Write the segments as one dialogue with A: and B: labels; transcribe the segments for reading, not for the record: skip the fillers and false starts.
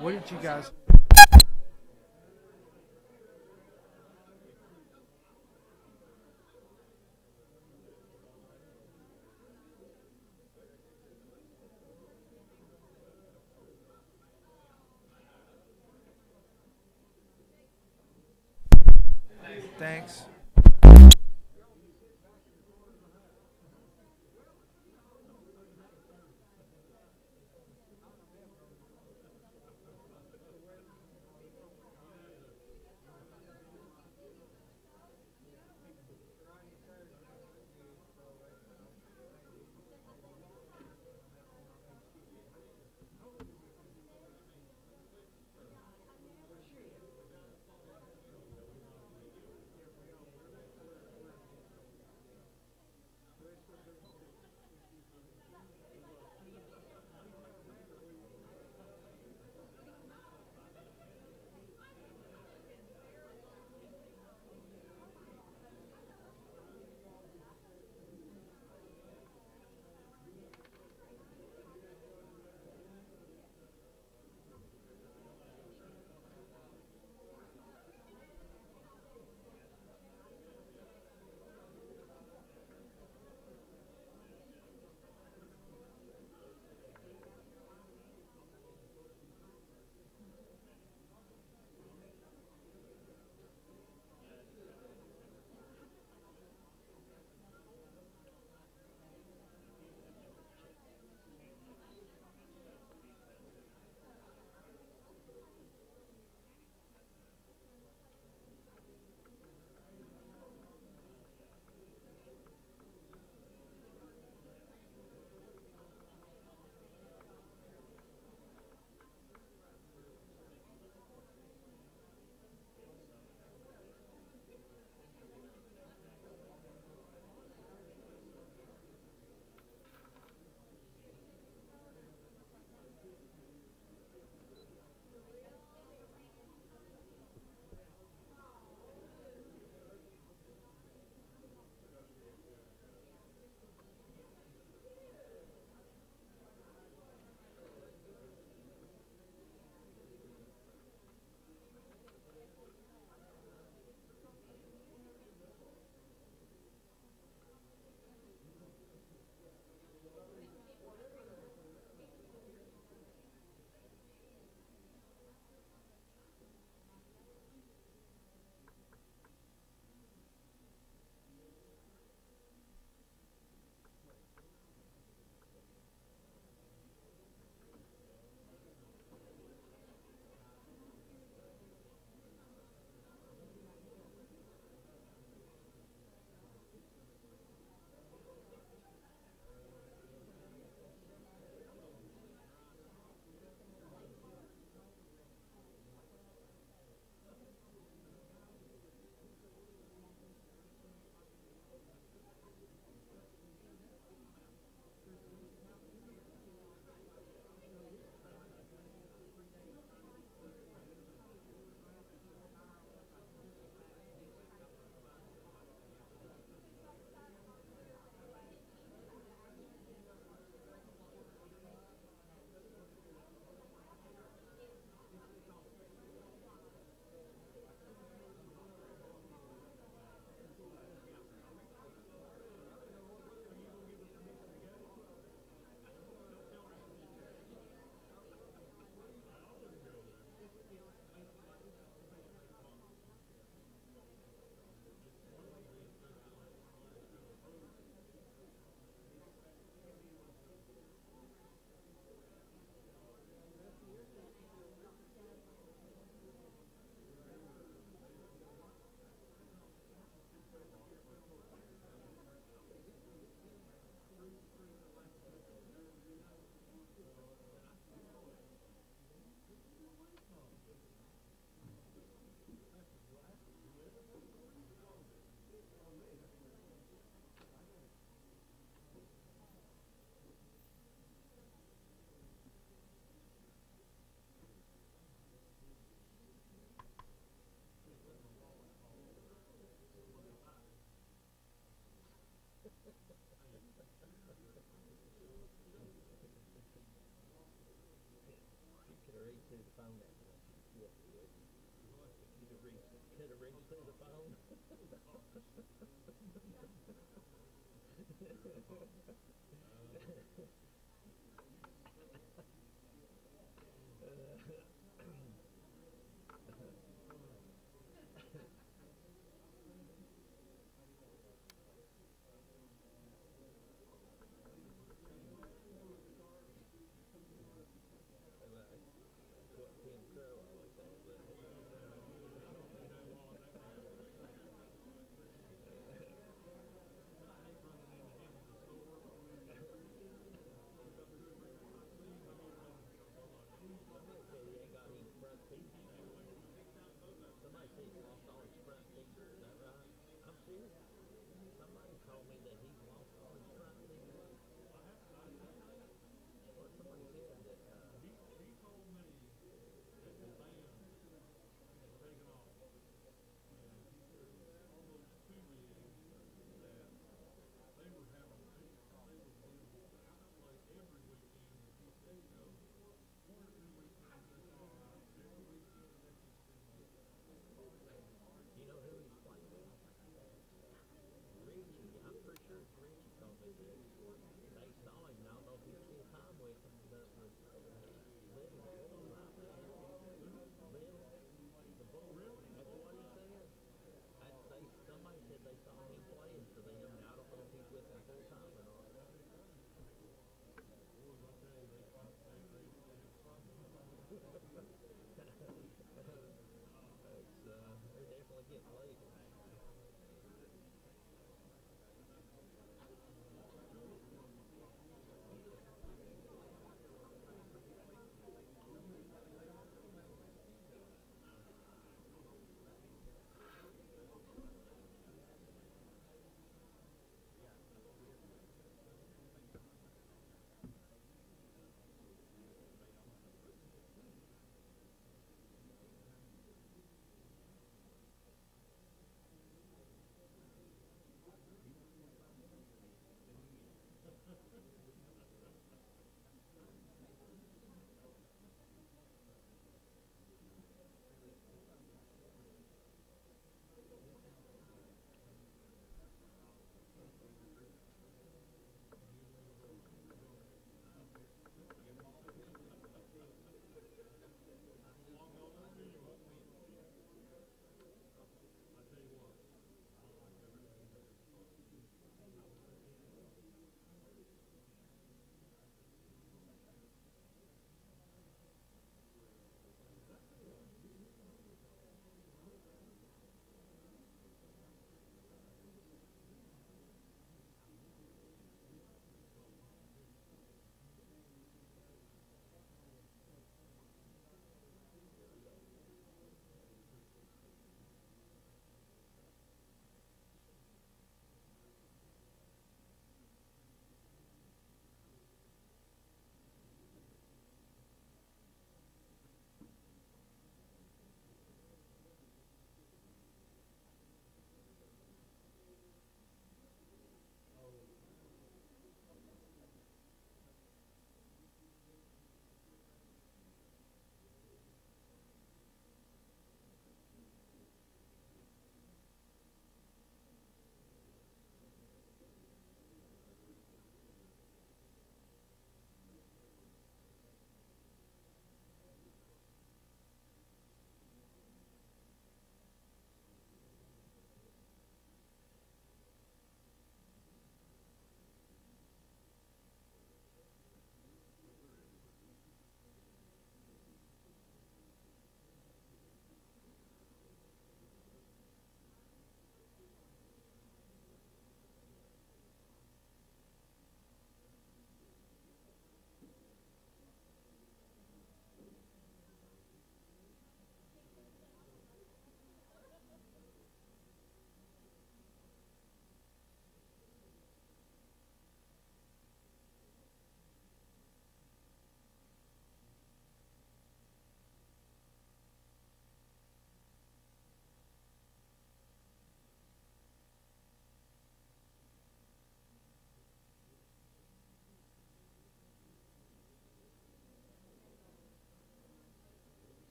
A: What did you guys? Thanks.
B: Could have read through the phone that much. Yes, he would. Could have read through the phone. What Tim Crow always says.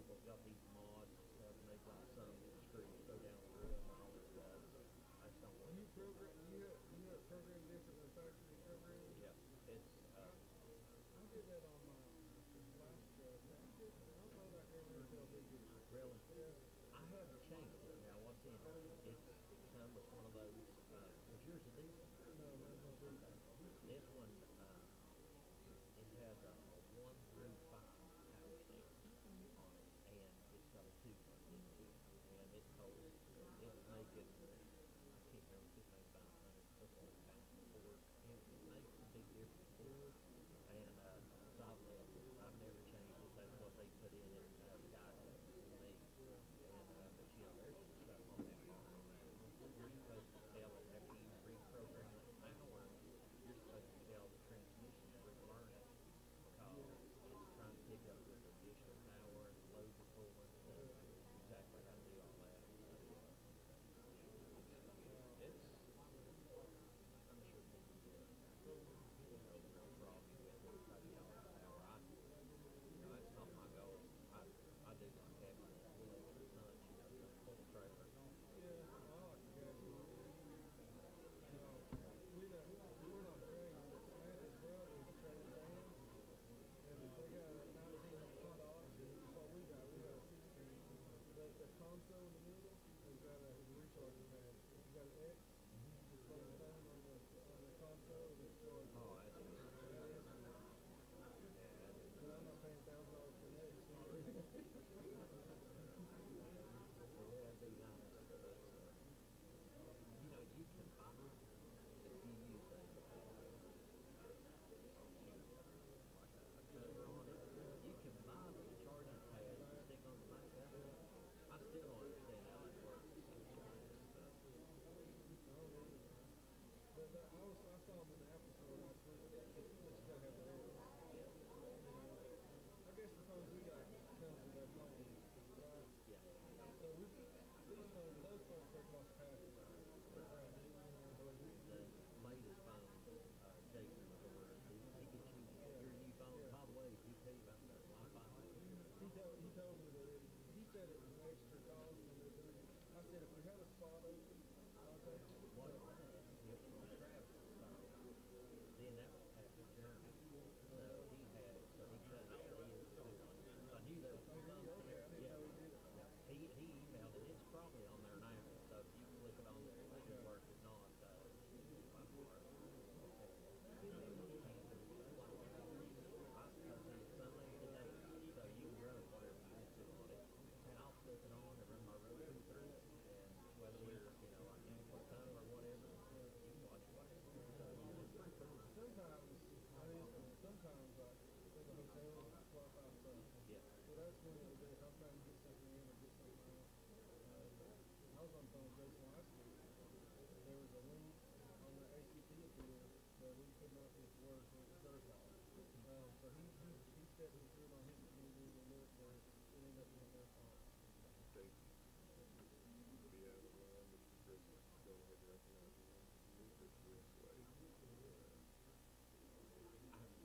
B: Apple's got these mods and stuff, and they've got some screws go down through them and all this stuff. I just don't want
C: You
B: it.
C: program you have program different than factory programming.
B: Yeah, it's
C: I did that on my last truck. I don't know that I ever tell big difference.
B: really.
C: Yeah.
B: I haven't changed it now. What's in it? It's come with one of those. Was yours a diesel?
C: No, that's not true.
B: This one, it has a 1 through 5 power steering on it, and it's got a 2-month into it, and it told it's making, I can't remember if it's making about 100 pounds of torque. It makes a big difference for it, and so I've left it. I've never changed it. That's what they put in it. The guy said for me, and but you know, there's some stuff on that car. You're supposed to tell it after you reprogram the power. You're supposed to tell the transmission to relearn it because it's trying to pick up this additional power and the loads are pulling. So exactly how to do all that. So, it's I'm sure people do it. No real problem with it. Try to get all the power. That's not my goal. I do like having the wheels and the punch, the full trailer.
C: Yeah, I like the gas. We're not training, but Samantha's brother is training bands, and they got a 19 Honda Odyssey, just like we got. We got a 16. But the console in the middle has got a recharging pad. You got an X, just put the thumb on the console and it charges.
B: Oh, that's good.
C: That is good. But I'm not paying $1,000 for an X.
B: Yeah, that'd be nice. But, you can buy if you use a cover on it. You can buy the charging pad to stick on the back of it. I still don't understand how that works. But
C: I saw them in the Apple store last week. It's gotta have the X.
B: yeah,
C: I guess the phones we got comes with their phone, right?
B: yeah.
C: So those phones they cost half the price.
B: The latest phone, Jason was ordering, he gets you your new phone. By the way, did he tell you about the Wi-Fi?
C: He told me that he said it was extra cost and I said if we had a spot open, I'll take it.
B: One of them, it was Travis' phone. Then that was Patrick German. So he had it, so he cut it all in two. I knew there was
C: Oh, did he? Okay, I didn't know he did it.
B: He emailed it. It's probably on there now. So if you click it on there, it should work. If not, by tomorrow. Because it's unlimited data, so you can run whatever you want to on it. And I'll flip it on and run my Roku through it. And whether we're, like in Elizabethton or whatever, you can watch whatever. So it's pretty cool.
C: Sometimes like in the hotel, Wi-Fi stuff.
B: Yeah.
C: So that's one of the days I'm trying to get something in or get something out. I was on the phone with Jason last week. There was a link on the ACP appeal that we could not get to work when it was their fault. So he stepped me through it on his computer and looked where it ended up being their fault.
D: State to be out of line, Mr. President, go ahead and recognize you. Move this way.
B: I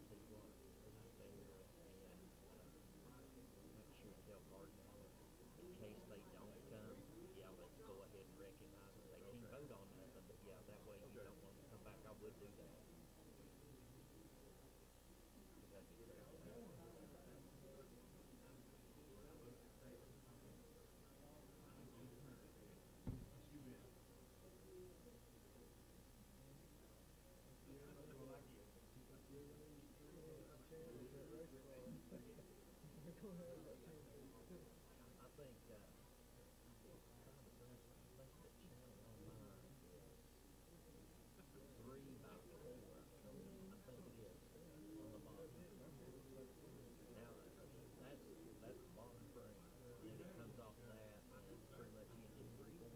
B: tell you what, when I was there, and make sure you tell Cardinal in case they don't come, yeah, let's go ahead and recognize them. They can't vote on nothing, but yeah, that way you don't want them to come back. I would do that. That'd be great. I think, I think the channel on mine is 3x4. I think it is on the bottom. Now that's the bottom frame. Then it comes off that and pretty much engine 3/4.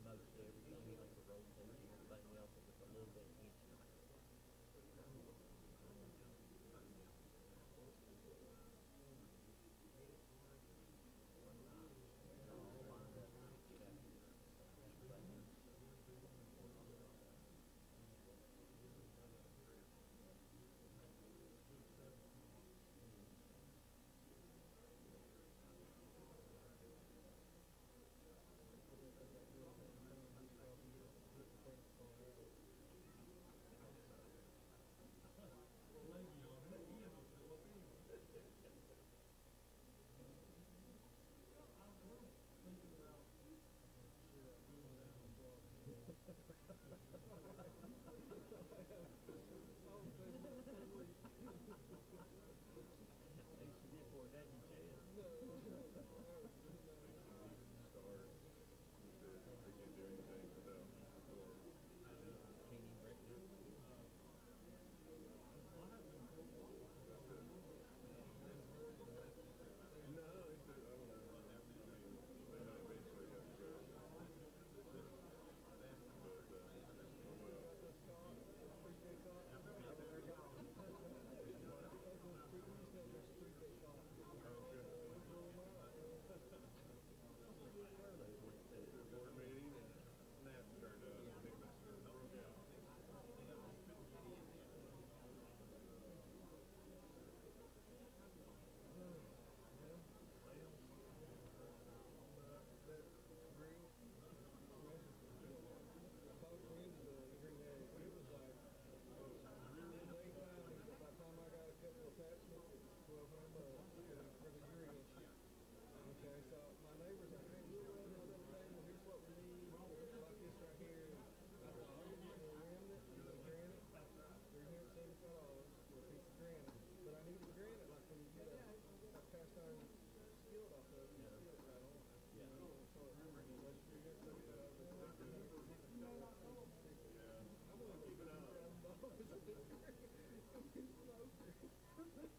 B: Most everything, like the rotation, everything else, it was a little bit inchier.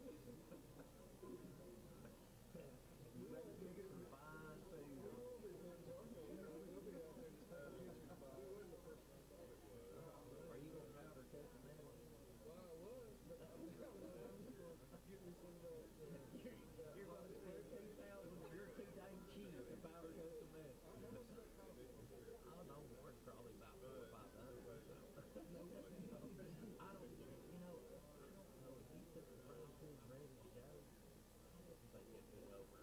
B: You better get some fine food on it. Are you gonna powder cook them now?
C: Well, I was, but I'm just gonna get me some
B: You're gonna spend $2,000 and you're too dang cheap to powder cook them now. I don't know, one's probably about $400 or $500 or something. I don't, you know, I don't know if you took the fine foods ready to go. I wouldn't think it'd be over.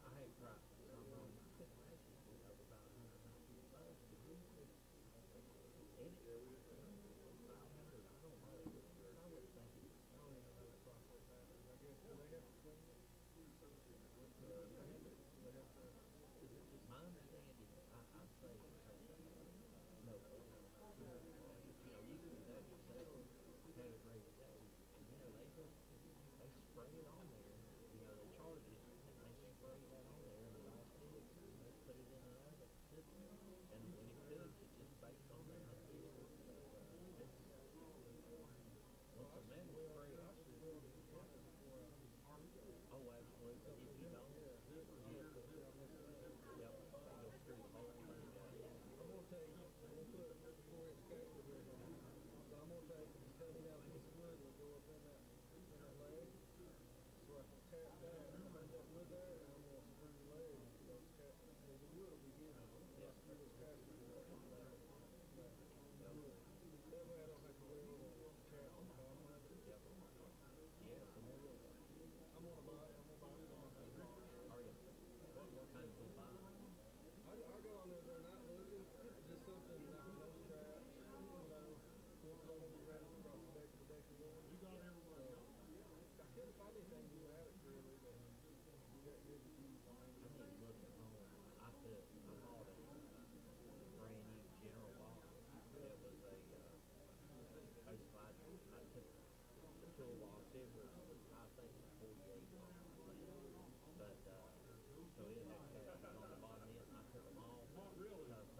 B: I had tried some of them. I couldn't imagine it being over about $150. Could you? And it, 500, I don't know. I wouldn't think it.
C: I don't even know how that process happens. I guess do they have to clean it?
B: My understanding, I'd say, no. You know, you can do that yourself, have it ready to go. And, you know, they spray it on there. You know, they charge it, and they spray that on there, and it all sticks. And they put it in an oven, cook it. And when it cooks, it just bakes on there. That's it. Once the metal spray, oh, absolutely. If you don't, yep, you'll screw the whole thing up.
C: I'm gonna take, I'm gonna put 4-inch cable here on it. So I'm gonna take and cut me out a piece of wood that'll go up in that leg. So I can tap that, put that wood there, and I'm gonna screw the leg. So the wood will be here.
B: Yeah.
C: Screw those casters in there. That way I don't have to weld a cap on the bottom of it.
B: Yep. Yeah, some more.
C: I'm gonna buy it from
B: Are you? What kind of buy?
C: I go on there, they're not looking, just something like a nose trap, once I want to be ready to cross the deck of the one. You got everybody else. I couldn't find anything pneumatic really that good to use.
B: I need to look at home. I bought a brand new General Box. It was a, basically I took the toolbox. It was, I think, 48 long, but, so it had casters on the bottom end, and I took them all, because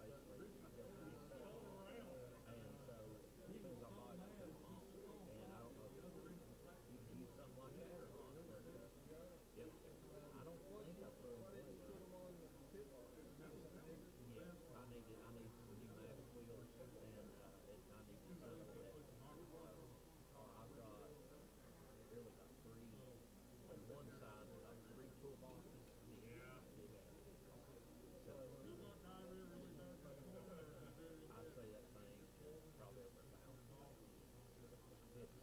B: basically I built a new set. And so, as soon as I bought it, I took them all. And I don't know if you can use something like that or not, but, yep. I don't think I put them away. Yeah, I need some pneumatic wheels, and, I need to settle that. I've got, really got three, on one side, I've got 3 toolboxes. Yeah. So, I'd say that thing is probably over $1,000. With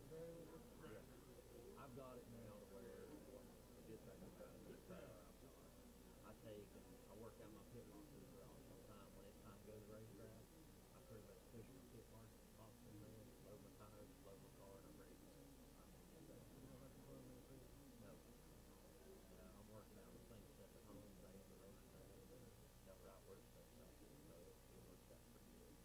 B: tools and stuff in it. Yeah. I've got it now to where the good thing about it is I take and I work out my pit box mover all the time. When it's time to go to the racetrack, I pretty much push my pit box in there, load my tires, load my car, and I'm ready to go. No. I'm working out the same stuff at home as I am the racetrack. Know right where stuff's at, so it works out pretty good.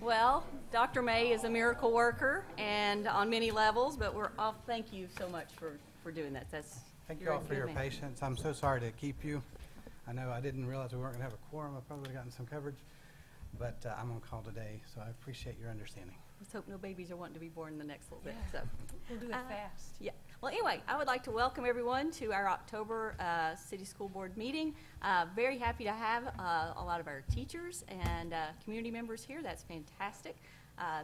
E: Well, Dr. May is a miracle worker and on many levels, but we're off. Thank you so much for doing that.
A: Thank you
E: you're
A: all
E: a
A: for
E: good
A: your
E: man.
A: patience. I'm so sorry to keep you. I know I didn't realize we weren't going to have a quorum. I probably would have gotten some coverage, but I'm on call today, so I appreciate your understanding.
E: Let's hope no babies are wanting to be born in the next little bit. So
F: We'll do it fast.
E: yeah. Well, anyway, I would like to welcome everyone to our October City School Board meeting. Very happy to have a lot of our teachers and community members here. That's fantastic.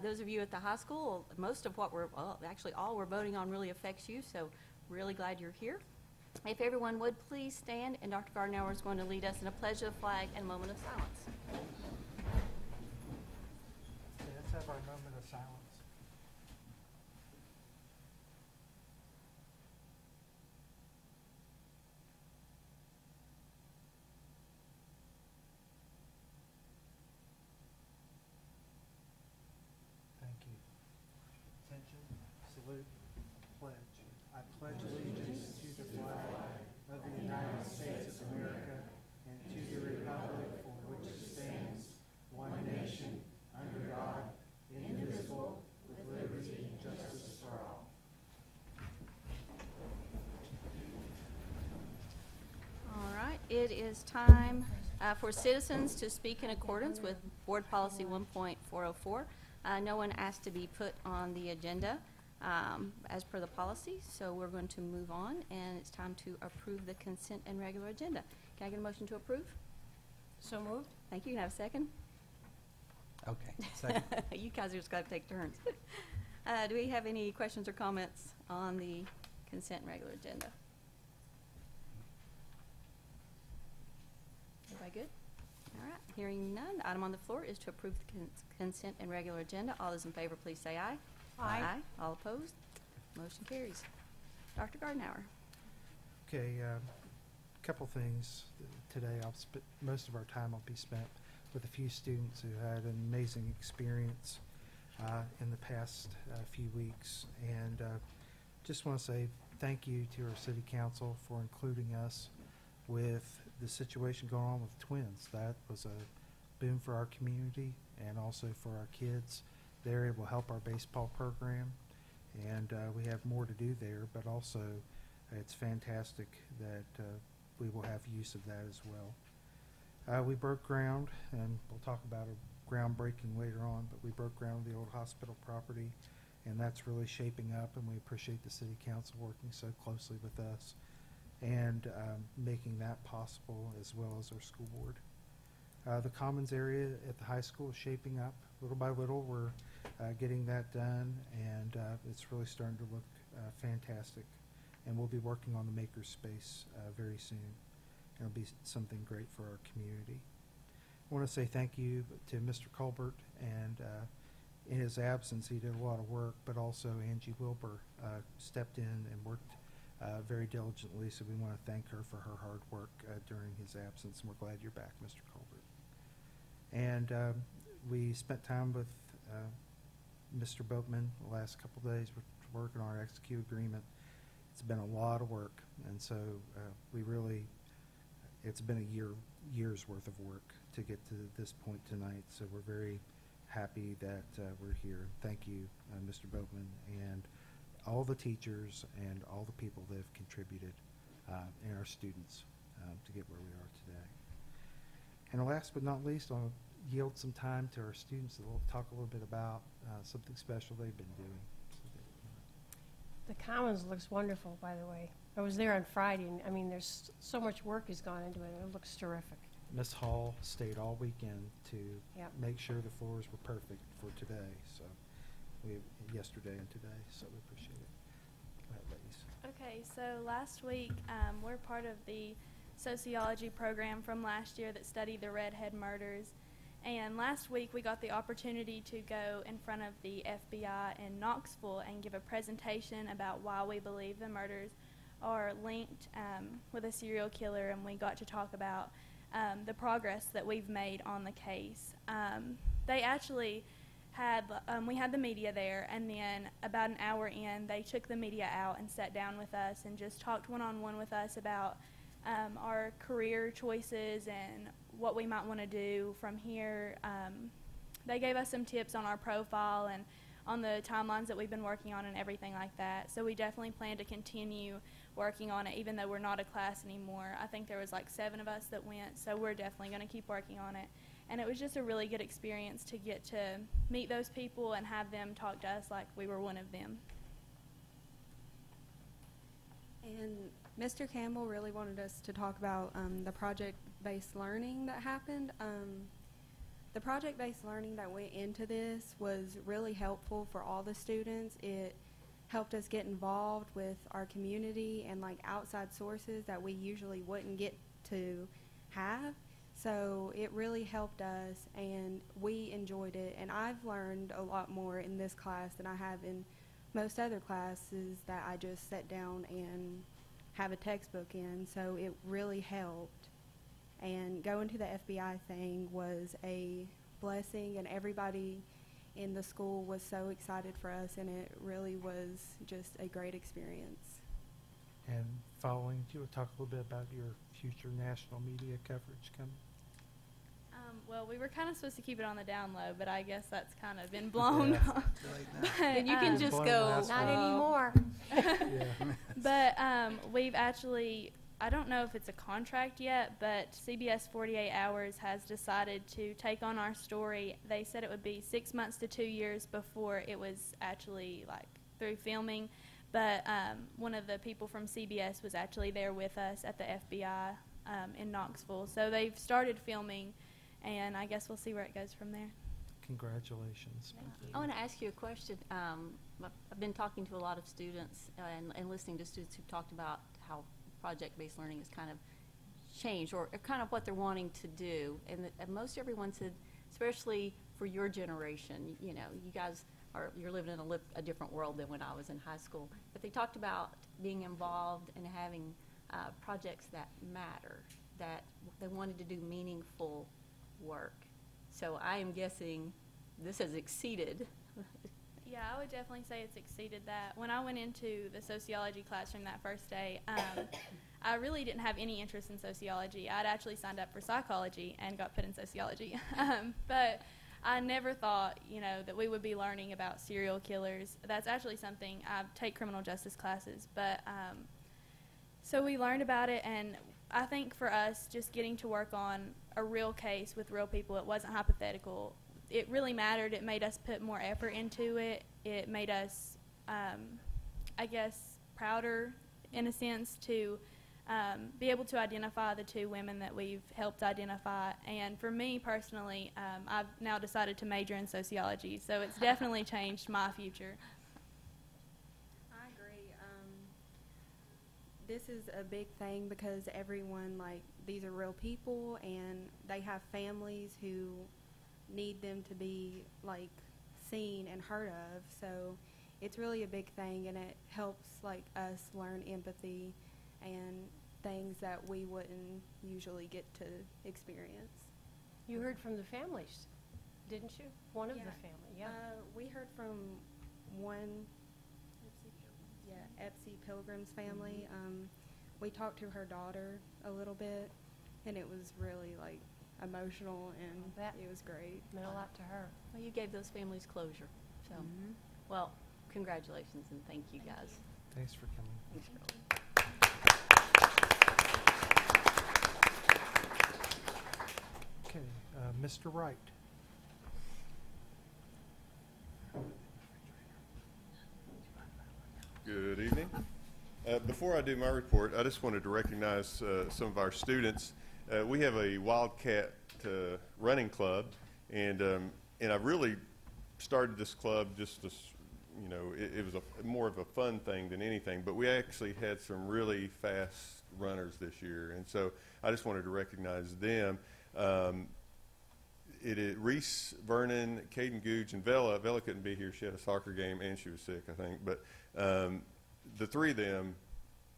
E: Those of you at the high school, most of what actually all we're voting on really affects you, so really glad you're here. If everyone would please stand, and Dr. Gardenauer is going to lead us in a pledge of the flag and a moment of silence.
A: Okay, that's
C: have our moment of silence. Thank you. Attention, salute, pledge. I pledge allegiance to the flag of the United States of America and to the republic for which it stands, one nation, under God, indivisible, with liberty and justice for all.
E: All right, it is time for citizens to speak in accordance with Board Policy 1.404. No one asked to be put on the agenda as per the policy, so we're going to move on, and it's time to approve the consent and regular agenda. Can I get a motion to approve?
F: So moved.
E: Thank you. Can I have a second?
A: Okay, second.
E: You guys are just got to take turns. Do we have any questions or comments on the consent and regular agenda? Everybody good? All right, hearing none, the item on the floor is to approve the consent and regular agenda. All those in favor, please say aye.
F: Aye.
E: All opposed? Motion carries. Dr. Gardenauer.
C: Okay, couple things today. Most of our time will be spent with a few students who had an amazing experience in the past few weeks, and just want to say thank you to our city council for including us with the situation going on with twins. That was a boom for our community and also for our kids. They're able to help our baseball program, and we have more to do there, but also it's fantastic that we will have use of that as well. We broke ground, and we'll talk about a groundbreaking later on, but we broke ground on the old hospital property, and that's really shaping up, and we appreciate the city council working so closely with us and making that possible, as well as our school board. The commons area at the high school is shaping up. Little by little, we're getting that done, and it's really starting to look fantastic. And we'll be working on the maker space very soon. It'll be something great for our community. I want to say thank you to Mr. Colbert, and in his absence, he did a lot of work, but also Angie Wilbur stepped in and worked very diligently, so we want to thank her for her hard work during his absence, and we're glad you're back, Mr. Colbert. And we spent time with Mr. Boatman the last couple of days. We're working on our execute agreement. It's been a lot of work, and so it's been a year's worth of work to get to this point tonight, so we're very happy that we're here. Thank you, Mr. Boatman, and all the teachers and all the people that have contributed and our students to get where we are today. And last but not least, I'll yield some time to our students that will talk a little bit about something special they've been doing.
F: The Commons looks wonderful, by the way. I was there on Friday, and I mean, there's so much work has gone into it. It looks terrific.
C: Miss Hall stayed all weekend to
F: Yep.
C: make sure the floors were perfect for today. So yesterday and today. So we appreciate it. Go ahead, ladies.
G: Okay, so last week we're part of the sociology program from last year that studied the redhead murders. And last week we got the opportunity to go in front of the FBI in Knoxville and give a presentation about why we believe the murders are linked with a serial killer, and we got to talk about the progress that we've made on the case. They actually had, we had the media there, and then about an hour in, they took the media out and sat down with us and just talked one-on-one with us about our career choices and what we might want to do from here. They gave us some tips on our profile and on the timelines that we've been working on and everything like that. So we definitely plan to continue working on it, even though we're not a class anymore. I think there was like 7 of us that went, so we're definitely going to keep working on it. And it was just a really good experience to get to meet those people and have them talk to us like we were one of them.
H: And Mr. Campbell really wanted us to talk about the project-based learning that happened. The project-based learning that went into this was really helpful for all the students. It helped us get involved with our community and like outside sources that we usually wouldn't get to have. So it really helped us, and we enjoyed it. And I've learned a lot more in this class than I have in most other classes that I just sat down and have a textbook in. So it really helped. And going to the FBI thing was a blessing, and everybody in the school was so excited for us, and it really was just a great experience.
I: And following, do you want to talk a little bit about your future national media coverage coming?
G: Well, we were kind of supposed to keep it on the down low, but I guess that's kind of been blown.
A: Yeah, too late now.
E: Then you can just
I: Blown
E: go.
I: last
F: Not
I: week.
F: anymore.
I: Yeah.
G: But we've actually, I don't know if it's a contract yet, but CBS 48 Hours has decided to take on our story. They said it would be 6 months to 2 years before it was actually like through filming. But one of the people from CBS was actually there with us at the FBI in Knoxville. So they've started filming, and I guess we'll see where it goes from there.
I: Congratulations.
E: I want to ask you a question. I've been talking to a lot of students and listening to students who've talked about how project-based learning has kind of changed, or kind of what they're wanting to do. And most everyone said, especially for your generation, you know, you guys you're living in a different world than when I was in high school. But they talked about being involved and having projects that matter, that they wanted to do meaningful work. So I am guessing this has exceeded.
G: Yeah, I would definitely say it's exceeded that. When I went into the sociology classroom that first day, I really didn't have any interest in sociology. I'd actually signed up for psychology and got put in sociology. But I never thought, you know, that we would be learning about serial killers. That's actually something I take criminal justice classes. But so we learned about it, and I think for us, just getting to work on a real case with real people, it wasn't hypothetical. It really mattered. It made us put more effort into it. It made us, I guess, prouder in a sense to be able to identify the two women that we've helped identify. And for me personally, I've now decided to major in sociology, so it's definitely changed my future.
H: I agree. This is a big thing because everyone, like, these are real people, and they have families who need them to be, like, seen and heard of. So it's really a big thing, and it helps, like, us learn empathy and things that we wouldn't usually get to experience.
F: You heard from the families, didn't you? One of
H: Yeah.
F: the family, yeah.
H: We heard from one, Epsy Pilgrim's family. We talked to her daughter a little bit, and it was really, like, emotional, and
F: I bet.
H: it was great.
F: Meant a lot to her.
E: Well, you gave those families closure. So, well, congratulations and thank you guys.
I: Thanks for coming.
E: Thanks, Shirley.
I: Okay, Mr. Wright.
D: Good evening. Before I do my report, I just wanted to recognize some of our students. We have a Wildcat running club, and I really started this club just as, you know, it was more of a fun thing than anything, but we actually had some really fast runners this year, and so I just wanted to recognize them. Reese, Vernon, Caden Googe, and Vela. Vela couldn't be here. She had a soccer game, and she was sick, I think. But the three of them,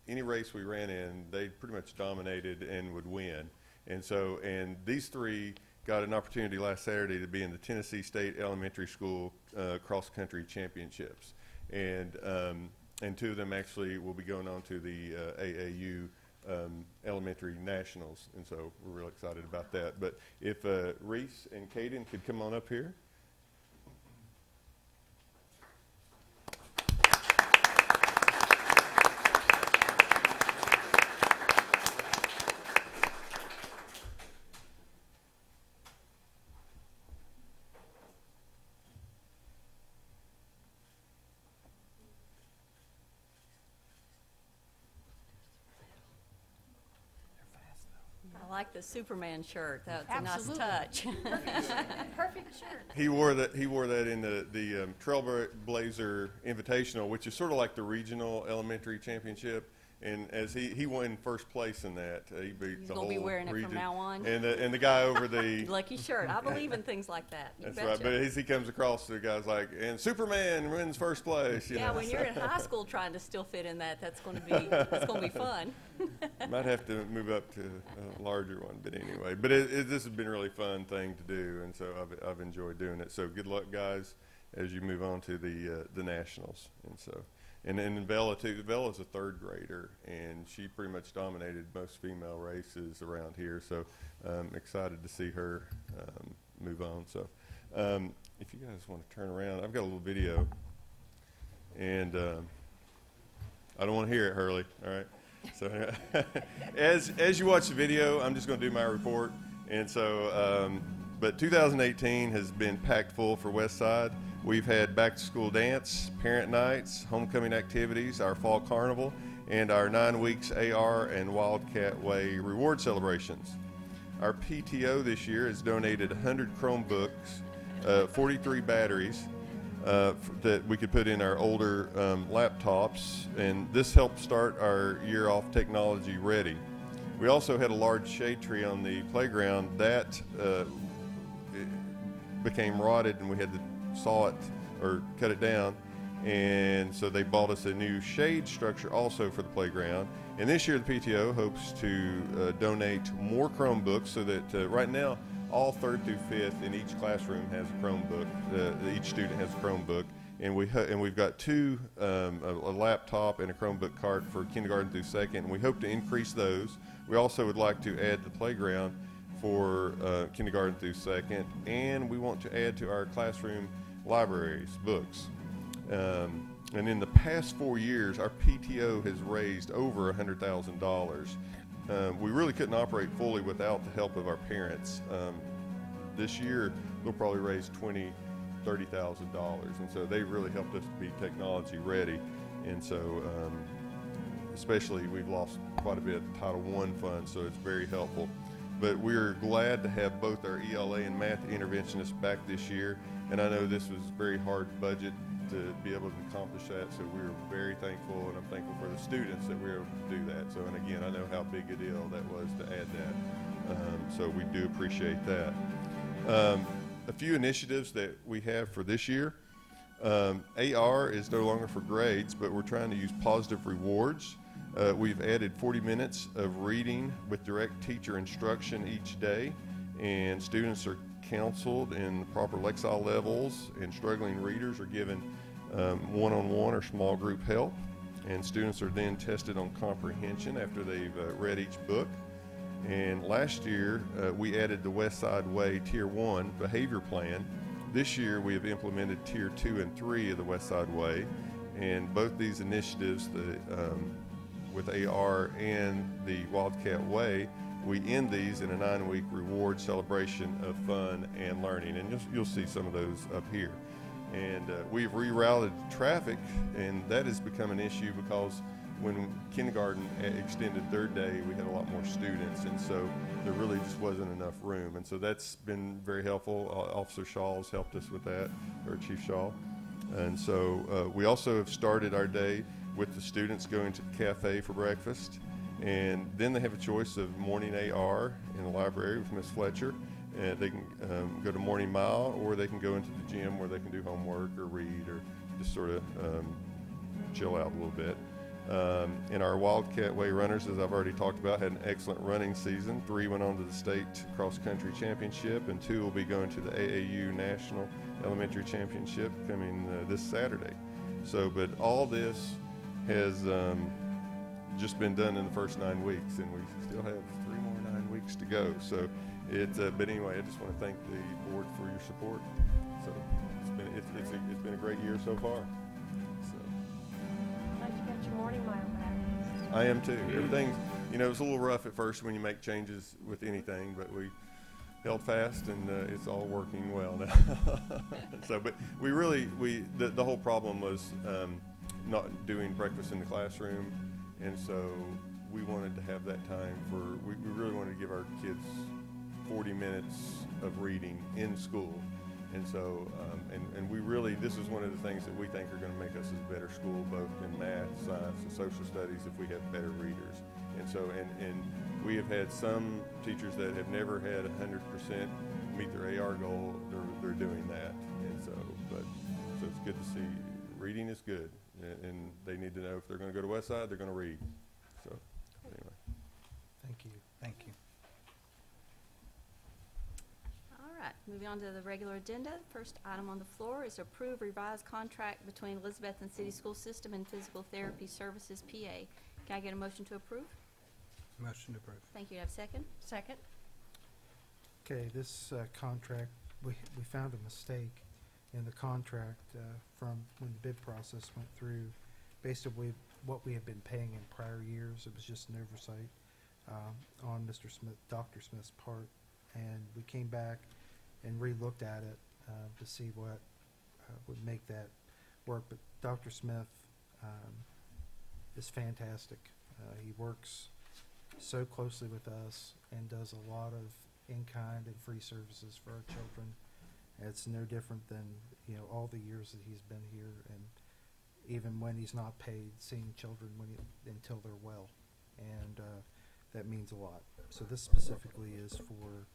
D: any race we ran in, they pretty much dominated and would win. And these three got an opportunity last Saturday to be in the Tennessee State Elementary School cross-country championships. And two of them actually will be going on to the AAU elementary nationals, and so we're real excited about that. But if Reese and Caden could come on up here.
E: I like the Superman shirt. That's
F: Absolutely.
E: a nice touch.
F: Perfect shirt.
D: He wore that in the Trailblazer Invitational, which is sort of like the regional elementary championship. And as he won first place in that, he beat
E: He's
D: the
E: gonna
D: whole
E: be wearing it from
D: region.
E: now on.
D: And the guy over the
E: Lucky shirt. I believe in things like that. You
D: that's
E: betcha.
D: right. But as he comes across, the guy's like, and Superman wins first place. You
E: Yeah,
D: know?
E: when you're in high school trying to still fit in that, that's going to be fun.
D: Might have to move up to a larger one, but anyway. But this has been a really fun thing to do, and so I've enjoyed doing it. So good luck, guys, as you move on to the nationals. And so, and Bella too. Bella's a third grader, and she pretty much dominated most female races around here. So I'm excited to see her move on. So if you guys want to turn around, I've got a little video, and I don't want to hear it, Hurley. All right. So as you watch the video, I'm just going to do my report. And so, but 2018 has been packed full for Westside. We've had back-to-school dance, parent nights, homecoming activities, our fall carnival, and our 9 weeks AR and Wildcat Way reward celebrations. Our PTO this year has donated 100 Chromebooks, 43 batteries, that we could put in our older laptops, and this helped start our year off technology ready. We also had a large shade tree on the playground that became rotted, and we had to saw it or cut it down, and so they bought us a new shade structure also for the playground. And this year the PTO hopes to donate more Chromebooks, so that right now all 3rd through 5th in each classroom has a Chromebook. Each student has a Chromebook, and we've got two, a laptop and a Chromebook cart for kindergarten through 2nd, and we hope to increase those. We also would like to add the playground for kindergarten through 2nd, and we want to add to our classroom libraries, books. And in the past 4 years, our PTO has raised over $100,000. We really couldn't operate fully without the help of our parents. This year, they'll probably raise $20,000, $30,000, and so they really helped us be technology ready. And so, especially, we've lost quite a bit of Title I funds, so it's very helpful. But we're glad to have both our ELA and math interventionists back this year, and I know this was a very hard budget to be able to accomplish that, so we're very thankful, and I'm thankful for the students that we were able to do that. So, and again, I know how big a deal that was to add that, so we do appreciate that. A few initiatives that we have for this year. AR is no longer for grades, but we're trying to use positive rewards. We've added 40 minutes of reading with direct teacher instruction each day, and students are counseled in the proper Lexile levels, and struggling readers are given one-on-one or small group help, and students are then tested on comprehension after they've read each book. And last year we added the Westside Way Tier 1 behavior plan. This year we have implemented Tier 2 and 3 of the Westside Way, and both these initiatives, with AR and the Wildcat Way, we end these in a 9-week reward celebration of fun and learning, and you'll see some of those up here. And we've rerouted traffic, and that has become an issue because when kindergarten extended their day, we had a lot more students, and so there really just wasn't enough room, and so that's been very helpful. Officer Shaw has helped us with that, or Chief Shaw. And so we also have started our day with the students going to the cafe for breakfast, and then they have a choice of morning AR in the library with Miss Fletcher, and they can go to Morning Mile, or they can go into the gym where they can do homework or read or just sort of chill out a little bit. And our Wildcat Way runners, as I've already talked about, had an excellent running season. 3 went on to the state cross-country championship, and 2 will be going to the AAU National Elementary Championship coming this Saturday. So, but all this has just been done in the first 9 weeks, and we still have 3 more 9 weeks to go. So, but anyway, I just want to thank the board for your support. So, it's been a great year so far.
F: Glad you got your morning mile back.
D: I am too. Everything's, it's a little rough at first when you make changes with anything, but we held fast, and it's all working well now. So, but the whole problem was not doing breakfast in the classroom, and so we wanted to have that time we really wanted to give our kids 40 minutes of reading in school. And so, and we really, this is one of the things that we think are going to make us a better school, both in math, science, and social studies, if we have better readers. And so, and we have had some teachers that have never had 100% meet their AR goal. They're doing that. And so, so it's good to see. Reading is good, and they need to know if they're going to go to Westside, they're going to read. So, anyway.
I: Thank you.
A: Thank you.
E: All right, moving on to the regular agenda. First item on the floor is approve revised contract between Elizabethton City School System and Physical Therapy Services, PA. Can I get a motion to approve?
A: Motion to approve.
E: Thank you. Do I have a second?
F: Second?
I: Okay, this contract, we found a mistake in the contract from when the bid process went through. Basically, what we had been paying in prior years, it was just an oversight on Mr. Smith, Dr. Smith's part. And we came back and re-looked at it to see what would make that work. But Dr. Smith is fantastic. He works so closely with us and does a lot of in-kind and free services for our children. It's no different than, you know, all the years that he's been here, and even when he's not paid, seeing children until they're well, and that means a lot. So this specifically is for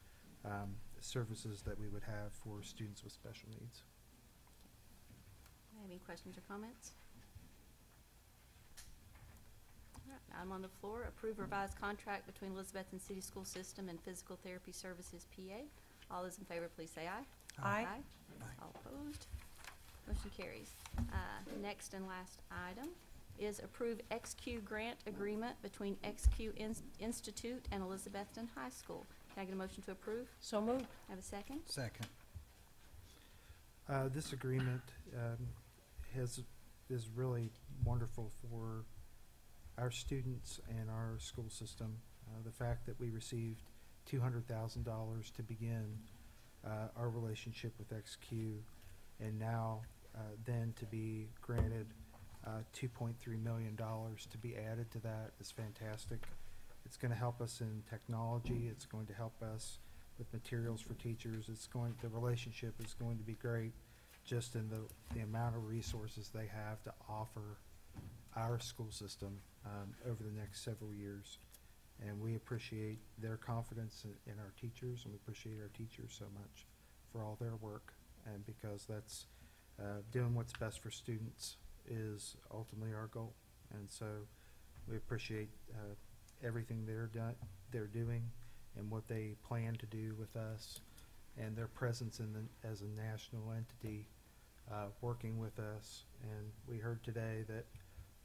I: services that we would have for students with special needs.
E: Any questions or comments? All right, item on the floor, approve revised contract between Elizabethton City School System and Physical Therapy Services, PA. All those in favor, please say aye.
F: Aye.
A: Aye.
E: All opposed? Motion carries. Next and last item is approve XQ grant agreement between XQ Institute and Elizabethton High School. Can I get a motion to approve?
F: So moved.
E: Have a second?
A: Second.
I: This agreement is really wonderful for our students and our school system. The fact that we received $200,000 to begin our relationship with XQ, and now then to be granted $2.3 million to be added to that is fantastic. It's going to help us in technology. It's going to help us with materials for teachers. The relationship is going to be great, just in the amount of resources they have to offer our school system over the next several years. And we appreciate their confidence in our teachers, and we appreciate our teachers so much for all their work, and because that's doing what's best for students is ultimately our goal. And so we appreciate everything they're doing and what they plan to do with us, and their presence as a national entity working with us. And we heard today that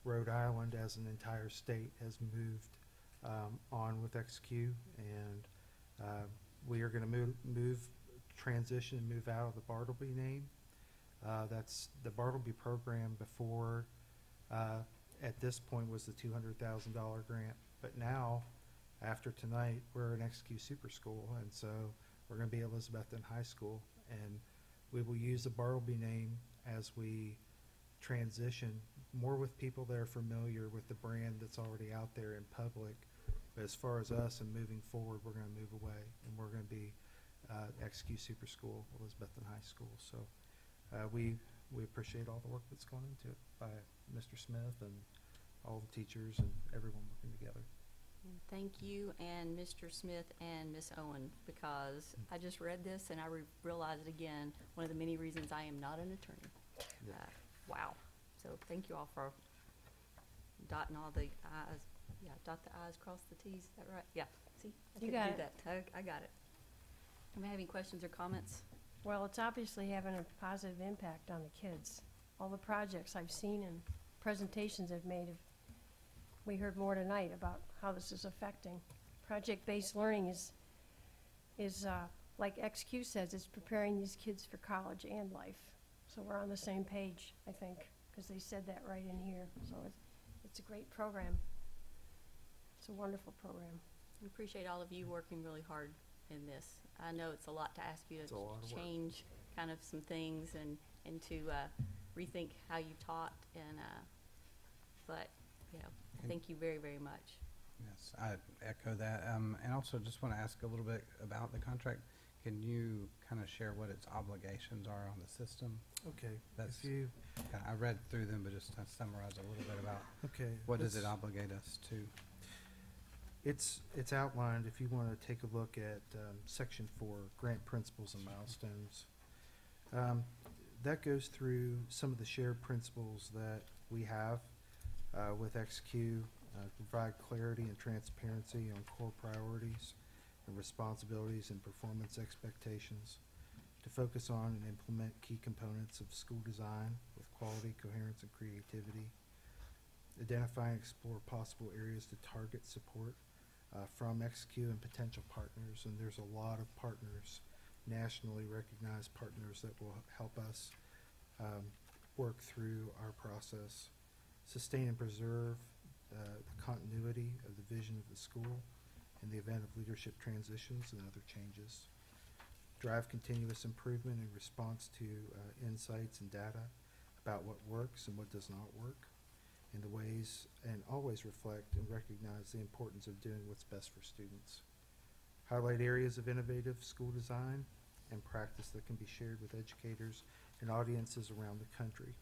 I: Rhode Island as an entire state has moved on with XQ, and we are going to transition and move out of the Bartleby name. That's the Bartleby program before, at this point, was the $200,000 grant. But now, after tonight, we're an XQ super school, and so we're going to be Elizabethton High School, and we will use the Bartleby name as we transition more with people that are familiar with the brand that's already out there in public. But as far as us and moving forward, we're going to move away, and we're going to be XQ Super School, Elizabethton High School. So we appreciate all the work that's gone into it by Mr. Smith and all the teachers and everyone working together.
E: And thank you and Mr. Smith and Miss Owen, because I just read this and I realized again, one of the many reasons I am not an attorney.
I: Yep.
E: Wow. So thank you all for dotting all the I's. Yeah, dot the I's, cross the T's. Is that right? Yeah. See, I
F: You
E: couldn't
F: got
E: do
F: it.
E: that. I got it. Am I having questions or comments?
F: Well, it's obviously having a positive impact on the kids. All the projects I've seen and presentations I've made, we heard more tonight about how this is affecting. Project-based learning is like XQ says, it's preparing these kids for college and life. So we're on the same page, I think, because they said that right in here. So it's a great program. It's a wonderful program.
E: We appreciate all of you working really hard in this. I know it's a lot to ask you
I: It's a lot of
E: to
I: work.
E: change kind of some things and to rethink how you taught, and but you know, thank you very, very much.
A: Yes, I echo that. And also just want to ask a little bit about the contract. can you kind of share what its obligations are on the system?
I: Okay.
A: That's-
I: If you,
A: I read through them, but just to summarize a little bit about
I: okay.
A: what does it
I: let's-
A: obligate us to?
I: It's outlined, if you want to take a look at Section 4, Grant Principles and Milestones. That goes through some of the shared principles that we have with XQ, provide clarity and transparency on core priorities and responsibilities and performance expectations, to focus on and implement key components of school design with quality, coherence, and creativity, identify and explore possible areas to target support from XQ and potential partners, and there's a lot of partners, nationally recognized partners that will help us work through our process, sustain and preserve the continuity of the vision of the school in the event of leadership transitions and other changes, drive continuous improvement in response to insights and data about what works and what does not work, in the ways, and always reflect and recognize the importance of doing what's best for students. Highlight areas of innovative school design and practice that can be shared with educators and audiences around the country.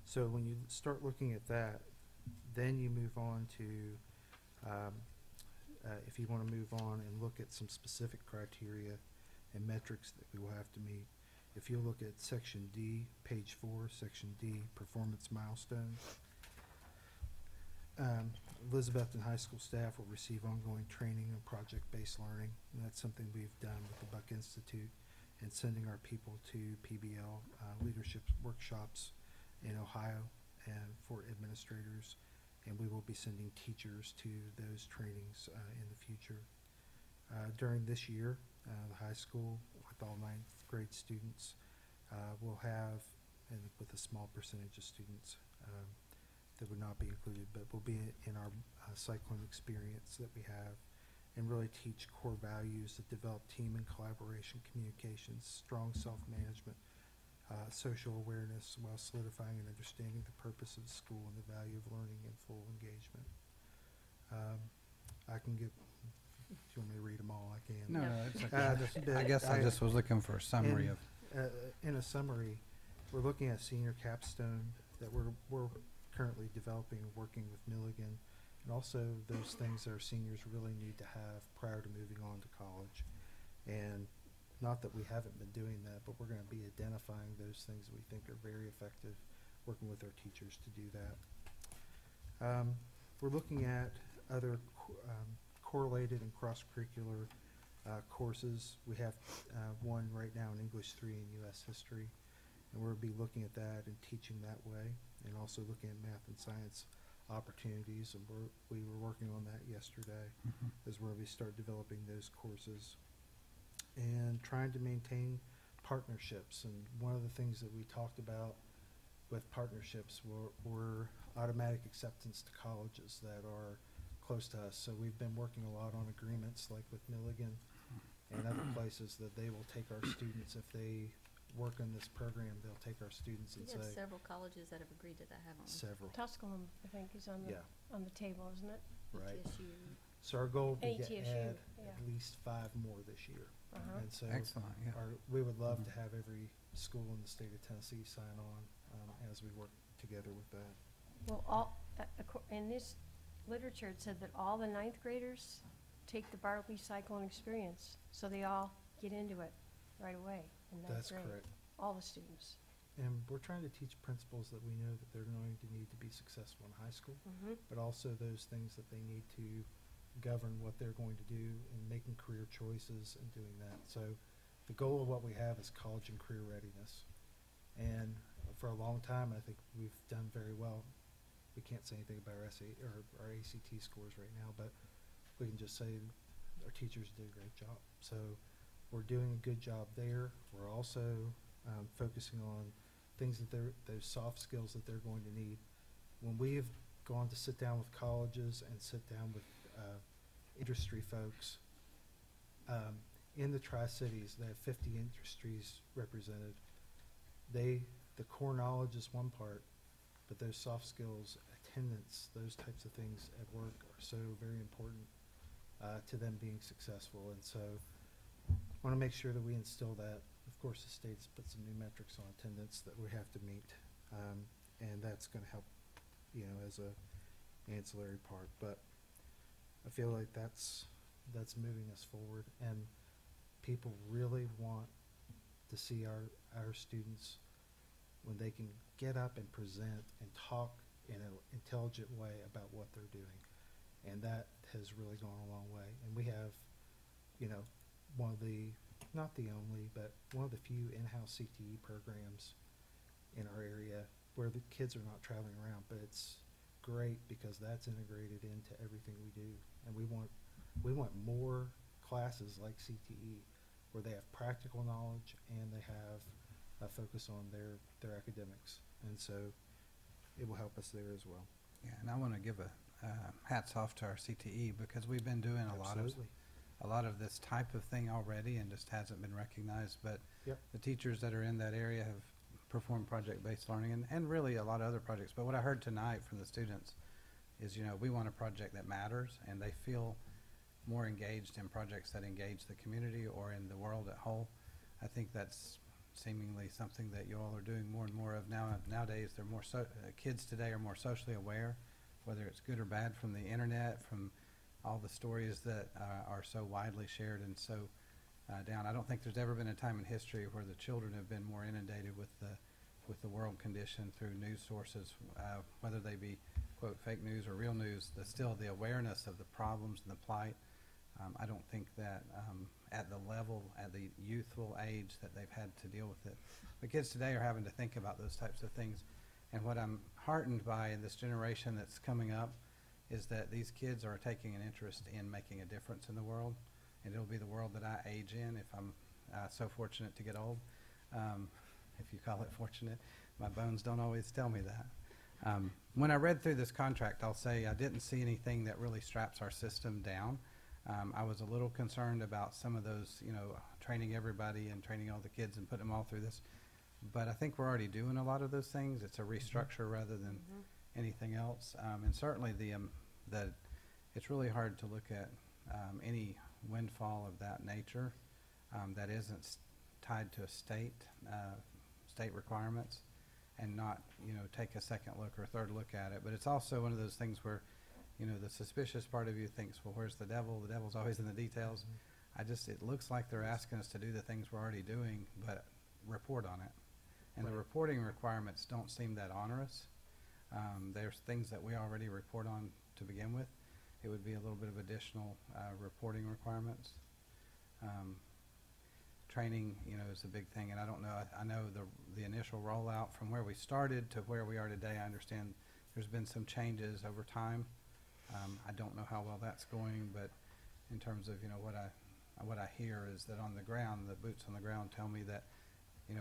I: So when you start looking at that, then you move on to, if you want to move on and look at some specific criteria and metrics that we will have to meet. If you look at Section D, page 4, Section D, performance milestones, Elizabethton High School staff will receive ongoing training on project-based learning, and that's something we've done with the Buck Institute, and sending our people to PBL leadership workshops in Ohio and for administrators, and we will be sending teachers to those trainings in the future. During this year, the high school, with all ninth grade students, will have, and with a small percentage of students, that would not be included, but will be in our cycling experience that we have, and really teach core values that develop team and collaboration, communications, strong self-management, social awareness, while solidifying and understanding the purpose of the school and the value of learning and full engagement. I can get, if you want me to read them all, I can.
A: No,
E: No.
A: it's okay. I guess I just was looking for a summary of.
I: In a summary, we're looking at senior capstone that we're currently developing and working with Milligan, and also those things that our seniors really need to have prior to moving on to college. And not that we haven't been doing that, but we're going to be identifying those things that we think are very effective, working with our teachers to do that. We're looking at other correlated and cross-curricular courses. We have one right now in English 3 and U.S. history, and we'll be looking at that and teaching that way, and also looking at math and science opportunities, and we were working on that yesterday, as where we start developing those courses, and trying to maintain partnerships. And one of the things that we talked about with partnerships were automatic acceptance to colleges that are close to us. So we've been working a lot on agreements, like with Milligan and other places, that they will take our students if they work in this program. They'll take our students and
E: We have
I: say
E: several colleges that have agreed to that, haven't we?
I: several.
F: Tusculum, I think, is on the,
I: Yeah,
F: on the table, isn't it?
I: right.
E: ETSU.
I: So our goal would be to
F: ATSU,
I: add
F: yeah.
I: at least 5 more this year.
F: Uh-huh.
I: And so
A: Excellent, yeah.
I: we would love to have every school in the state of Tennessee sign on as we work together with that.
F: Well, in this literature, it said that all the ninth graders take the Bartley Cyclone experience, so they all get into it right away in ninth
I: That's
F: grade.
I: correct.
F: All the students.
I: And we're trying to teach principals that we know that they're going to need to be successful in high school,
F: Mm-hmm.
I: but also those things that they need to govern what they're going to do and making career choices and doing that. So the goal of what we have is college and career readiness. And for a long time, I think we've done very well. We can't say anything about our ACT scores right now, but we can just say our teachers did a great job. So we're doing a good job there. We're also focusing on things that those soft skills that they're going to need. When we have gone to sit down with colleges and sit down with industry folks, in the Tri-Cities, they have 50 industries represented. The core knowledge is one part, but those soft skills, attendance, those types of things at work are so very important to them being successful. And so want to make sure that we instill that. Of course, the state's put some new metrics on attendance that we have to meet, and that's going to help, as a ancillary part. But I feel like that's moving us forward, and people really want to see our students when they can get up and present and talk in an intelligent way about what they're doing. And that has really gone a long way. And we have, one of the, not the only, but one of the few in-house CTE programs in our area where the kids are not traveling around, but it's great because that's integrated into everything we do. And we want more classes like CTE where they have practical knowledge and they have a focus on their academics. And so it will help us there as well.
A: Yeah, and I want to give a hats off to our CTE because we've been doing a lot of this type of thing already and just hasn't been recognized. But
I: Yep.
A: the teachers that are in that area have performed project-based learning and really a lot of other projects. But what I heard tonight from the students is, we want a project that matters, and they feel more engaged in projects that engage the community or in the world at whole. I think that's seemingly something that you all are doing more and more of nowadays. They're more kids today are more socially aware, whether it's good or bad, from the internet, from all the stories that are so widely shared and so down. I don't think there's ever been a time in history where the children have been more inundated with the world condition through news sources, whether they be quote fake news or real news. Still the awareness of the problems and the plight. I don't think that at the youthful age that they've had to deal with it. The kids today are having to think about those types of things. And what I'm heartened by in this generation that's coming up is that these kids are taking an interest in making a difference in the world. And it'll be the world that I age in if I'm so fortunate to get old. If you call it fortunate. My bones don't always tell me that. When I read through this contract, I'll say I didn't see anything that really straps our system down. I was a little concerned about some of those, training everybody and training all the kids and putting them all through this. But I think we're already doing a lot of those things. It's a restructure rather than anything else. And certainly it's really hard to look at any windfall of that nature that isn't tied to a state requirements and not, take a second look or a third look at it. But it's also one of those things where the suspicious part of you thinks, well, where's the devil? The devil's always in the details. It looks like they're asking us to do the things we're already doing, but report on it. And the reporting requirements don't seem that onerous. There's things that we already report on to begin with. It would be a little bit of additional reporting requirements. Training, is a big thing, and I don't know. I know the initial rollout from where we started to where we are today. I understand there's been some changes over time. I don't know how well that's going, but in terms of what I hear is that on the ground, the boots on the ground tell me that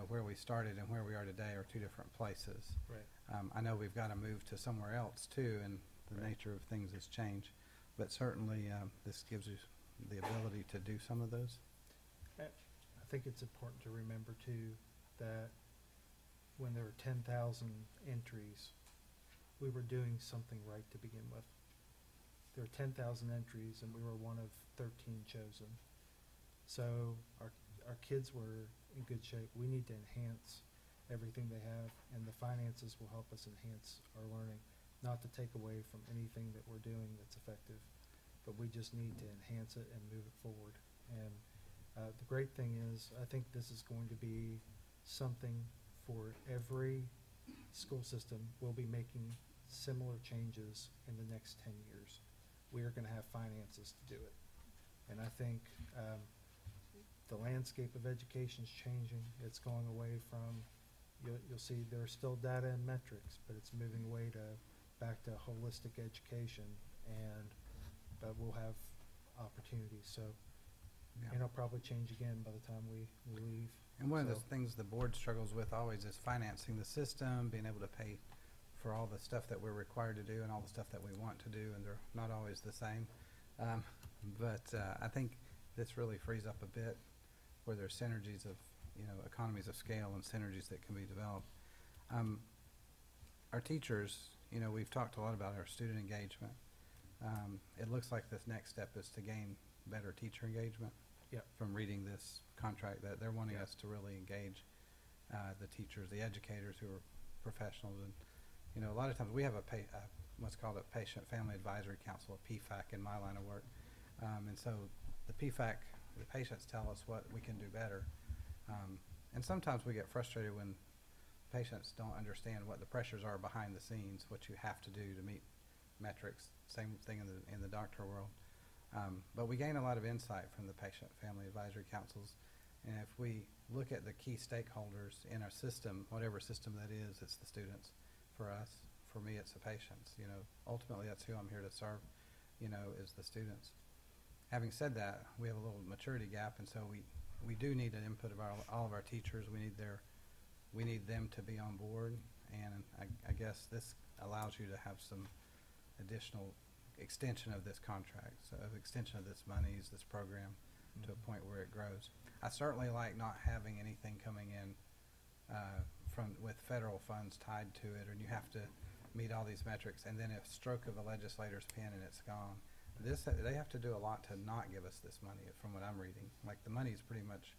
A: where we started and where we are today are two different places.
I: Right.
A: I know we've got to move to somewhere else too, and the nature of things has changed. But certainly, this gives you the ability to do some of those.
I: I think it's important to remember too that when there were 10,000 entries, we were doing something right to begin with. There were 10,000 entries, and we were one of 13 chosen. So our kids were in good shape. We need to enhance everything they have, and the finances will help us enhance our learning, not to take away from anything that we're doing that's effective, but we just need to enhance it and move it forward. And the great thing is, I think this is going to be something for every school system. We'll be making similar changes in the next 10 years. We are going to have finances to do it. And I think the landscape of education is changing. It's going away from, you'll see there are still data and metrics, but it's moving away back to holistic education, but we'll have opportunities. So, and it'll probably change again by the time we leave.
A: And one of the things the board struggles with always is financing the system, being able to pay for all the stuff that we're required to do and all the stuff that we want to do, and they're not always the same. But I think this really frees up a bit where there's synergies of, economies of scale and synergies that can be developed. Our teachers, we've talked a lot about our student engagement. It looks like this next step is to gain better teacher engagement.
I: Yep.
A: from reading this contract, that they're wanting
I: Yeah.
A: us to really engage the teachers, the educators who are professionals. And, you know, a lot of times we have what's called a Patient Family Advisory Council, a PFAC, in my line of work. And so the PFAC, the patients tell us what we can do better. And sometimes we get frustrated when patients don't understand what the pressures are behind the scenes, what you have to do to meet metrics. Same thing in the doctor world. But we gain a lot of insight from the Patient Family Advisory Councils. And if we look at the key stakeholders in our system, whatever system that is, it's the students. For us, for me, it's the patients. You know, ultimately, that's who I'm here to serve, you know, is the students. Having said that, we have a little maturity gap, and so we do need an input of all of our teachers. We need them to be on board, and I guess this allows you to have some additional extension of this contract, so extension of this monies, this program, to a point where it grows. I certainly like not having anything coming in with federal funds tied to it, and you have to meet all these metrics, and then a stroke of a legislator's pen and it's gone. They have to do a lot to not give us this money, from what I'm reading. Like, the money's pretty much,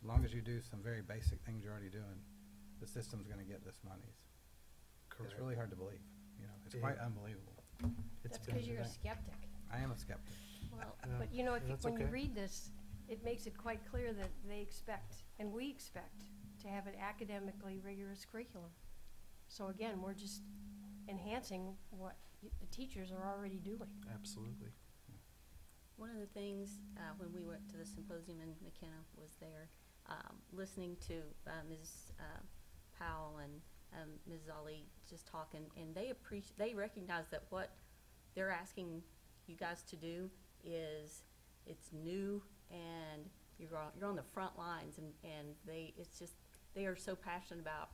A: as long as you do some very basic things you're already doing, the system's going to get this monies.
I: Correct.
A: It's really hard to believe. You know, it's
I: Yeah.
A: quite unbelievable.
F: That's
I: been-
F: because you're a skeptic.
A: I am a skeptic.
F: Well,
I: Yeah,
F: but you know,
I: that's
F: when you
I: okay.
F: read this, it makes it quite clear that they expect, and we expect, to have an academically rigorous curriculum. So again, we're just enhancing what the teachers are already doing.
I: Absolutely.
E: One of the things, when we went to the symposium and McKenna was there, listening to Ms. Powell and Ms. Ali just talking, and they recognize that what they're asking you guys to do it's new, and you're on the front lines, and they are so passionate about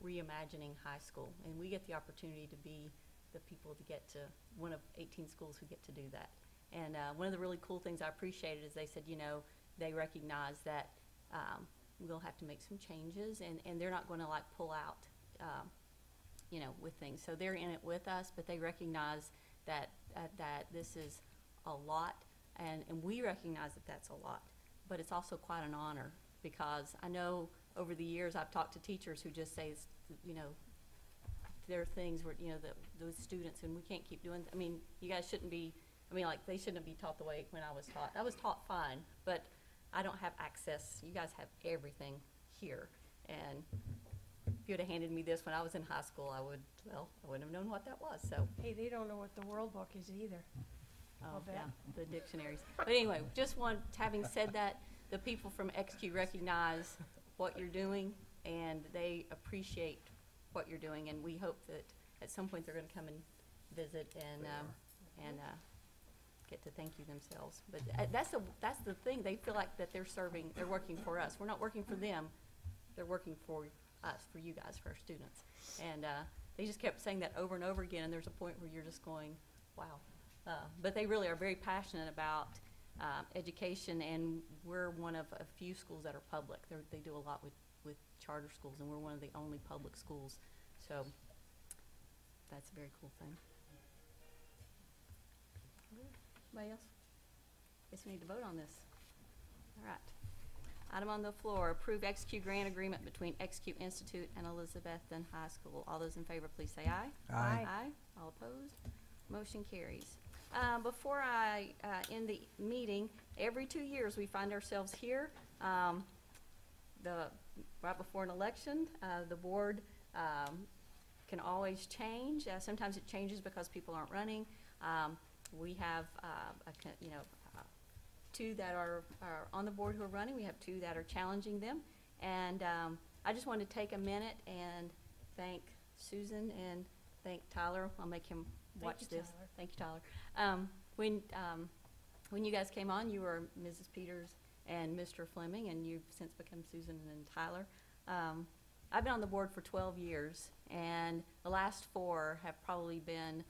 E: reimagining high school, and we get the opportunity to be the people to get to one of 18 schools who get to do that. And one of the really cool things I appreciated is they said, you know, they recognize that we'll have to make some changes, and they're not going to like pull out, you know, with things. So they're in it with us, but they recognize that this is a lot, and we recognize that that's a lot. But it's also quite an honor, because I know over the years I've talked to teachers who just say, you know, there are things where, you know, those students, and we can't keep doing, I mean, you guys shouldn't be, like, they shouldn't be taught the way when I was taught. I was taught fine, but I don't have access. You guys have everything here. And if you would have handed me this when I was in high school, I wouldn't have known what that was, so.
F: Hey, they don't know what the World Book is either.
E: Oh,
F: I'll bet.
E: yeah, the dictionaries. But anyway, having said that, the people from XQ recognize what you're doing, and they appreciate what you're doing, and we hope that at some point they're going to come and visit and get to thank you themselves. But that's the thing. They feel like that they're working for us. We're not working for them. They're working for us, for you guys, for our students. And they just kept saying that over and over again, and there's a point where you're just going, wow. But they really are very passionate about education, and we're one of a few schools that are public. They do a lot with charter schools, and we're one of the only public schools. So that's a very cool thing. Anybody else? Guess we need to vote on this. All right. Item on the floor, approve XQ grant agreement between XQ Institute and Elizabethton High School. All those in favor, please say aye.
A: Aye.
E: Aye. All opposed? Motion carries. Before I end the meeting, every 2 years we find ourselves here. Right before an election, the board can always change. Sometimes it changes because people aren't running. We have, two that are on the board who are running. We have two that are challenging them. And I just wanted to take a minute and thank Susan and thank Tyler. I'll make him watch
F: Thank you,
E: this.
F: Tyler.
E: Thank you, Tyler. When you guys came on, you were Mrs. Peters and Mr. Fleming, and you've since become Susan and Tyler. I've been on the board for 12 years, and the last 4 have probably been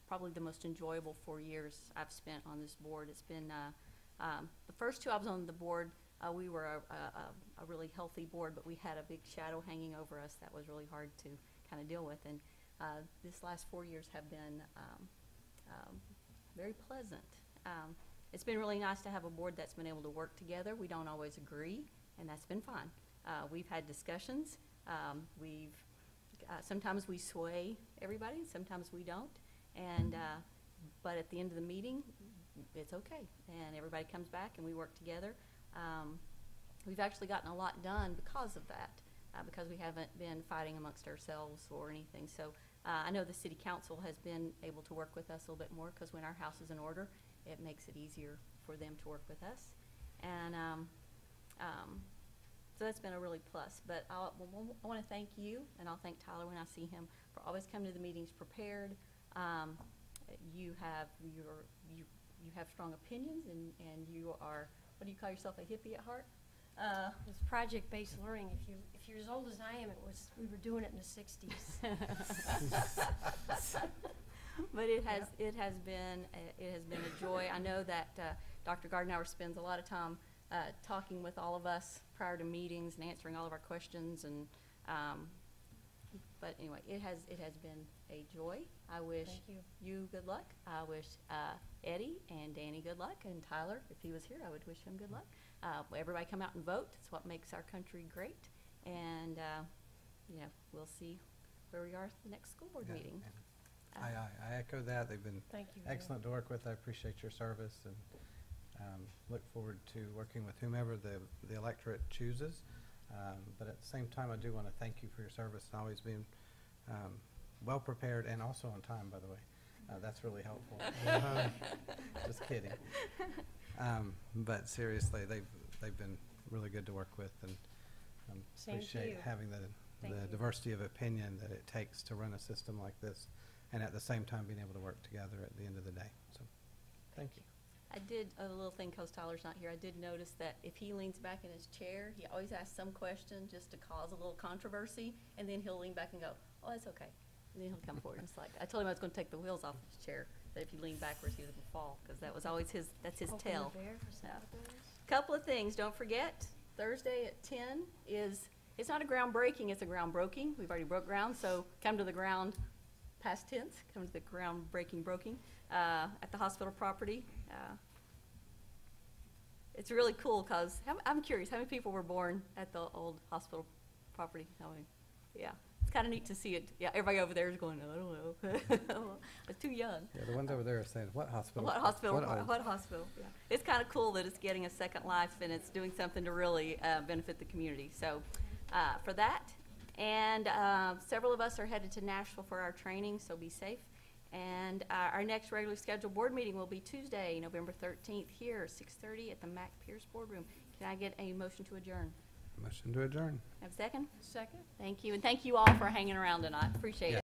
E: probably the most enjoyable 4 years I've spent on this board. It's been the first 2 I was on the board. We were a really healthy board, but we had a big shadow hanging over us that was really hard to kind of deal with. And this last 4 years have been very pleasant. it's been really nice to have a board that's been able to work together. We don't always agree, and that's been fine. We've had discussions. Sometimes we sway everybody, sometimes we don't. And but at the end of the meeting, it's okay, and everybody comes back and we work together. We've actually gotten a lot done because of that, because we haven't been fighting amongst ourselves or anything. So I know the city council has been able to work with us a little bit more, because when our house is in order, it makes it easier for them to work with us. And so that's been a really plus. But I want to thank you, and I'll thank Tyler when I see him, for always coming to the meetings prepared. You have strong opinions, and you are, what do you call yourself, a hippie at heart?
F: It's project-based learning. If you're as old as I am, we were doing it in the 60s.
E: But it has been a joy. I know that Dr. Gardenauer spends a lot of time talking with all of us prior to meetings and answering all of our questions. And but anyway, it has been a joy. I wish you good luck. I wish Eddie and Danny good luck, and Tyler, if he was here, I would wish him good luck. Everybody come out and vote. It's what makes our country great. And we'll see where we are at the next school board meeting.
A: I echo that. They've been
F: Thank you.
A: excellent to work with. I appreciate your service, and look forward to working with whomever the electorate chooses. But at the same time, I do want to thank you for your service and always being well prepared, and also on time, by the way. That's really helpful. Just kidding. But seriously, they've been really good to work with, and
F: Same to
A: appreciate
F: you.
A: having the diversity of opinion that it takes to run a system like this, and at the same time being able to work together at the end of the day. So, thank you.
E: I did a little thing, because Tyler's not here. I did notice that if he leans back in his chair, he always asks some question just to cause a little controversy, and then he'll lean back and go, "Oh, that's okay." And then he'll come forward. And it's like, I told him I was going to take the wheels off his chair, that if he leaned backwards, he was going to fall, because that was always that's his
F: Open
E: tell.
F: the bear for Saturdays.
E: Couple of things. Don't forget, Thursday at 10 it's not a groundbreaking, it's a groundbroking. We've already broke ground, so come to the ground, past tense, come to the groundbreaking broking at the hospital property. It's really cool, because I'm curious, how many people were born at the old hospital property? How many? Yeah. It's kind of neat to see it. Yeah, everybody over there is going, I don't know. It's too young.
A: Yeah, the ones over there are saying, "What hospital?
E: What hospital?
A: old?"
E: What hospital? Yeah. It's kind of cool that it's getting a second life, and it's doing something to really benefit the community. So for that, and several of us are headed to Nashville for our training, so be safe. And our next regularly scheduled board meeting will be Tuesday, November 13th, here, 6:30 at the Mac Pierce Boardroom. Can I get a motion to adjourn?
A: Motion to adjourn.
E: Have a second?
F: Second?
E: Thank you, and thank you all for hanging around tonight. Appreciate it.